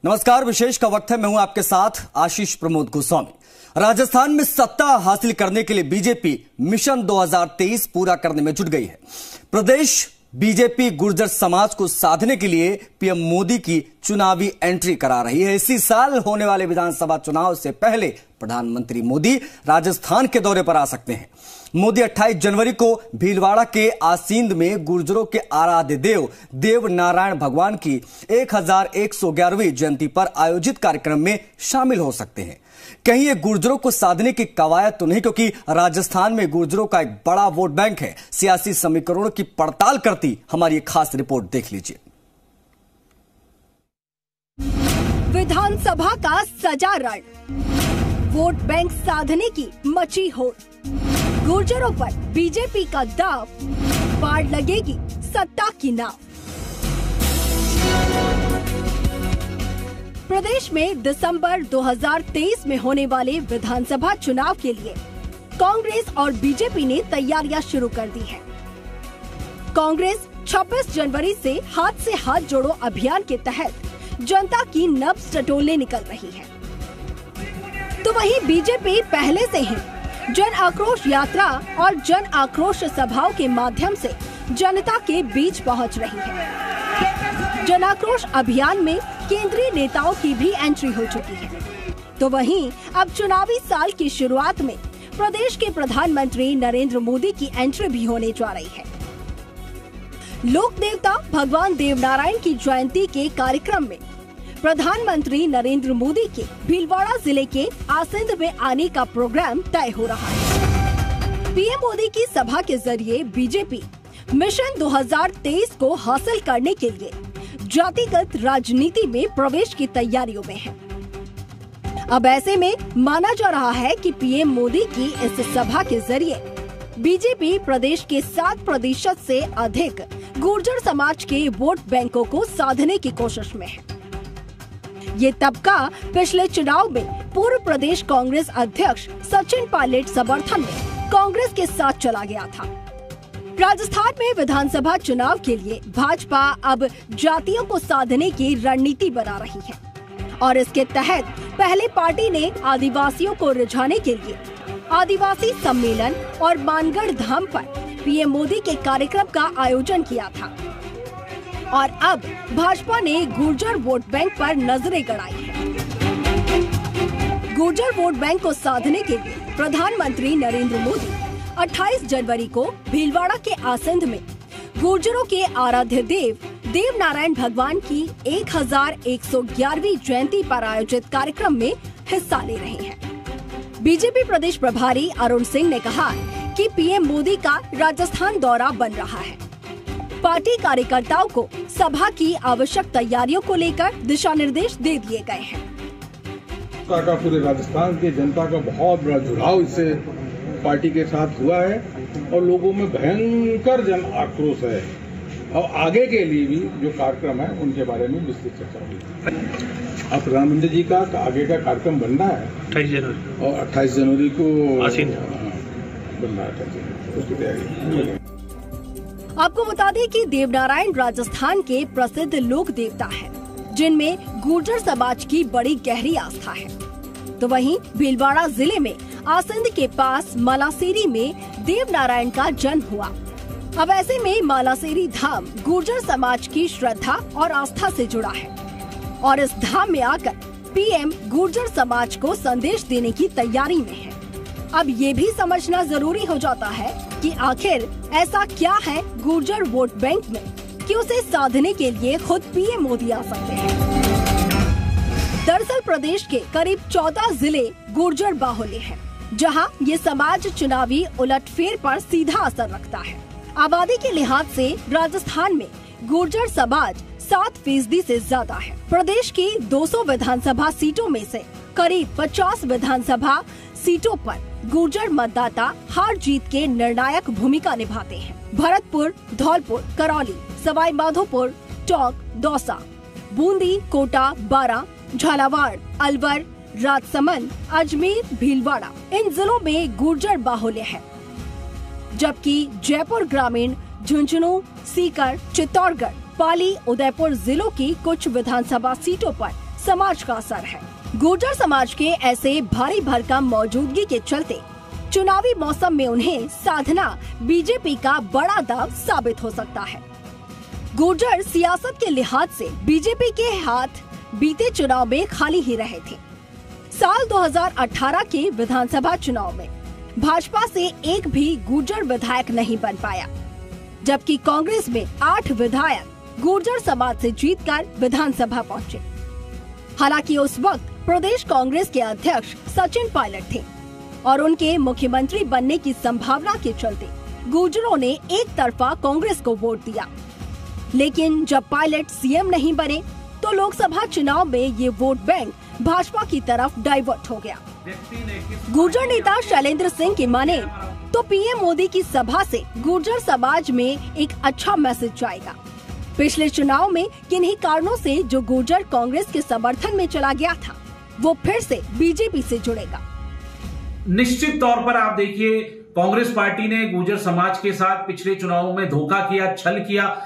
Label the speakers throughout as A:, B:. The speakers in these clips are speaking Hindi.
A: नमस्कार, विशेष का वक्त है। मैं हूं आपके साथ आशीष प्रमोद गोस्वामी। राजस्थान में सत्ता हासिल करने के लिए बीजेपी मिशन 2023 पूरा करने में जुट गई है। प्रदेश बीजेपी गुर्जर समाज को साधने के लिए पीएम मोदी की चुनावी एंट्री करा रही है। इसी साल होने वाले विधानसभा चुनाव से पहले प्रधानमंत्री मोदी राजस्थान के दौरे पर आ सकते हैं। मोदी 28 जनवरी को भीलवाड़ा के आसींद में गुर्जरों के आराध्य देव देव नारायण भगवान की 1111वीं जयंती पर आयोजित कार्यक्रम में शामिल हो सकते हैं। कहीं ये गुर्जरों को साधने की कवायद तो नहीं, क्योंकि राजस्थान में गुर्जरों का एक बड़ा वोट बैंक है। सियासी समीकरणों की पड़ताल करती हमारी एक खास रिपोर्ट देख लीजिए।
B: विधानसभा का सजा रण, वोट बैंक साधने की मची होड़, गुर्जरों पर बीजेपी का दाव, पार लगेगी सत्ता की नाव। प्रदेश में दिसंबर 2023 में होने वाले विधानसभा चुनाव के लिए कांग्रेस और बीजेपी ने तैयारियां शुरू कर दी हैं। कांग्रेस 26 जनवरी से हाथ जोड़ो अभियान के तहत जनता की नब्ज टटोलने निकल रही है, तो वहीं बीजेपी पहले से ही जन आक्रोश यात्रा और जन आक्रोश सभाओं के माध्यम से जनता के बीच पहुंच रही है। जन आक्रोश अभियान में केंद्रीय नेताओं की भी एंट्री हो चुकी है। तो वहीं अब चुनावी साल की शुरुआत में प्रदेश के प्रधानमंत्री नरेंद्र मोदी की एंट्री भी होने जा रही है। लोक देवता भगवान देवनारायण की जयंती के कार्यक्रम में प्रधानमंत्री नरेंद्र मोदी के भीलवाड़ा जिले के आसींद में आने का प्रोग्राम तय हो रहा है। पीएम मोदी की सभा के जरिए बीजेपी मिशन 2023 को हासिल करने के लिए जातिगत राजनीति में प्रवेश की तैयारियों में है। अब ऐसे में माना जा रहा है कि पीएम मोदी की इस सभा के जरिए बीजेपी प्रदेश के 7% से अधिक गुर्जर समाज के वोट बैंकों को साधने की कोशिश में है। ये तबका पिछले चुनाव में पूर्व प्रदेश कांग्रेस अध्यक्ष सचिन पायलट समर्थन में कांग्रेस के साथ चला गया था। राजस्थान में विधानसभा चुनाव के लिए भाजपा अब जातियों को साधने की रणनीति बना रही है और इसके तहत पहले पार्टी ने आदिवासियों को रिझाने के लिए आदिवासी सम्मेलन और मानगढ़ धाम पर पीएम मोदी के कार्यक्रम का आयोजन किया था और अब भाजपा ने गुर्जर वोट बैंक पर नजरें गड़ाई हैं। गुर्जर वोट बैंक को साधने के लिए प्रधानमंत्री नरेंद्र मोदी 28 जनवरी को भीलवाड़ा के आसींद में गुर्जरों के आराध्य देव देव नारायण भगवान की 1111वीं जयंती पर आयोजित कार्यक्रम में हिस्सा ले रहे हैं। बीजेपी प्रदेश प्रभारी अरुण सिंह ने कहा कि पीएम मोदी का राजस्थान दौरा बन रहा है। पार्टी कार्यकर्ताओं को सभा की आवश्यक तैयारियों को लेकर दिशा निर्देश दे दिए गए हैं।
C: पूरे राजस्थान की जनता का बहुत बड़ा जुड़ाव इससे पार्टी के साथ हुआ है और लोगों में भयंकर जन आक्रोश है और आगे के लिए भी जो कार्यक्रम है उनके बारे में विस्तृत चर्चा हुई। अब प्रधानमंत्री जी का आगे का कार्यक्रम बन रहा है 28 जनवरी और 28 जनवरी को बन रहा है, उसकी तैयारी।
B: आपको बता दें कि देवनारायण राजस्थान के प्रसिद्ध लोक देवता हैं, जिनमें गुर्जर समाज की बड़ी गहरी आस्था है। तो वहीं भीलवाड़ा जिले में आसींद के पास मालासेरी में देवनारायण का जन्म हुआ। अब ऐसे में मालासेरी धाम गुर्जर समाज की श्रद्धा और आस्था से जुड़ा है और इस धाम में आकर पीएम गुर्जर समाज को संदेश देने की तैयारी में है। अब ये भी समझना जरूरी हो जाता है कि आखिर ऐसा क्या है गुर्जर वोट बैंक में कि उसे साधने के लिए खुद पीएम मोदी आ सकते हैं। दरअसल प्रदेश के करीब 14 जिले गुर्जर बाहुल्य हैं, जहां ये समाज चुनावी उलटफेर पर सीधा असर रखता है। आबादी के लिहाज से राजस्थान में गुर्जर समाज 7% से ज्यादा है। प्रदेश की 200 विधानसभा सीटों में से करीब 50 विधानसभा सीटों पर गुर्जर मतदाता हार जीत के निर्णायक भूमिका निभाते हैं। भरतपुर, धौलपुर, करौली, सवाई माधोपुर, टोंक, दौसा, बूंदी, कोटा, बारां, झालावाड़, अलवर, राजसमंद, अजमेर, भीलवाड़ा, इन जिलों में गुर्जर बाहुल्य है। जबकि जयपुर ग्रामीण, झुंझुनू, सीकर, चित्तौड़गढ़, पाली, उदयपुर जिलों की कुछ विधानसभा सीटों पर समाज का असर है। गुर्जर समाज के ऐसे भारी भरकम मौजूदगी के चलते चुनावी मौसम में उन्हें साधना बीजेपी का बड़ा दाव साबित हो सकता है। गुर्जर सियासत के लिहाज से बीजेपी के हाथ बीते चुनाव में खाली ही रहे थे। साल 2018 के विधानसभा चुनाव में भाजपा से एक भी गुर्जर विधायक नहीं बन पाया, जबकि कांग्रेस में 8 विधायक गुर्जर समाज से जीतकर विधानसभा पहुंचे। हालांकि उस वक्त प्रदेश कांग्रेस के अध्यक्ष सचिन पायलट थे और उनके मुख्यमंत्री बनने की संभावना के चलते गुर्जरों ने एक तरफा कांग्रेस को वोट दिया। लेकिन जब पायलट सीएम नहीं बने तो लोकसभा चुनाव में ये वोट बैंक भाजपा की तरफ डाइवर्ट हो गया। गुर्जर नेता शैलेंद्र सिंह की माने तो पीएम मोदी की सभा से गुर्जर समाज में एक अच्छा मैसेज जाएगा। पिछले चुनाव में किन्हीं कारणों से जो गुर्जर कांग्रेस के समर्थन में चला गया था वो फिर से बीजेपी से जुड़ेगा।
D: निश्चित तौर पर आप देखिए, कांग्रेस पार्टी ने गुर्जर समाज के साथ पिछले चुनावों में धोखा किया, छल किया।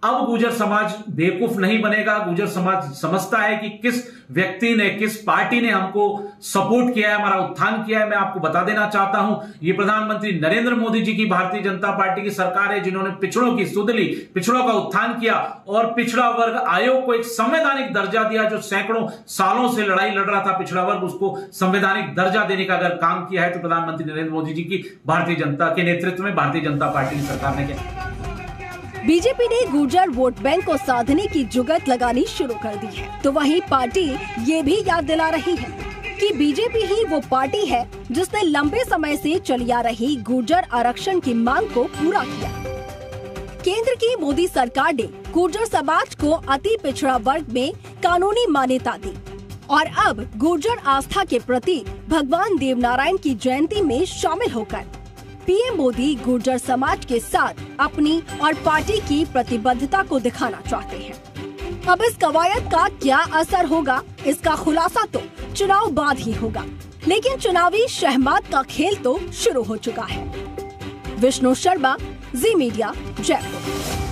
D: अब गुर्जर समाज बेवकूफ नहीं बनेगा। गुर्जर समाज समझता है कि किस व्यक्ति ने, किस पार्टी ने हमको सपोर्ट किया है, हमारा उत्थान किया है। मैं आपको बता देना चाहता हूं, ये प्रधानमंत्री नरेंद्र मोदी जी की भारतीय जनता पार्टी की सरकार है, जिन्होंने पिछड़ों की सुध ली, पिछड़ों का उत्थान किया और पिछड़ा वर्ग आयोग को एक संवैधानिक दर्जा दिया। जो सैकड़ों सालों से लड़ाई लड़ रहा था पिछड़ा वर्ग, उसको संवैधानिक दर्जा देने का अगर काम किया है तो प्रधानमंत्री नरेंद्र मोदी जी की भारतीय जनता के नेतृत्व में भारतीय जनता पार्टी की सरकार ने किया।
B: बीजेपी ने गुर्जर वोट बैंक को साधने की जुगत लगानी शुरू कर दी है, तो वहीं पार्टी ये भी याद दिला रही है कि बीजेपी ही वो पार्टी है जिसने लंबे समय से चली आ रही गुर्जर आरक्षण की मांग को पूरा किया। केंद्र की मोदी सरकार ने गुर्जर समाज को अति पिछड़ा वर्ग में कानूनी मान्यता दी और अब गुर्जर आस्था के प्रति भगवान देवनारायण की जयंती में शामिल होकर पीएम मोदी गुर्जर समाज के साथ अपनी और पार्टी की प्रतिबद्धता को दिखाना चाहते हैं। अब इस कवायद का क्या असर होगा, इसका खुलासा तो चुनाव बाद ही होगा, लेकिन चुनावी शहमात का खेल तो शुरू हो चुका है। विष्णु शर्मा, जी मीडिया, जयपुर।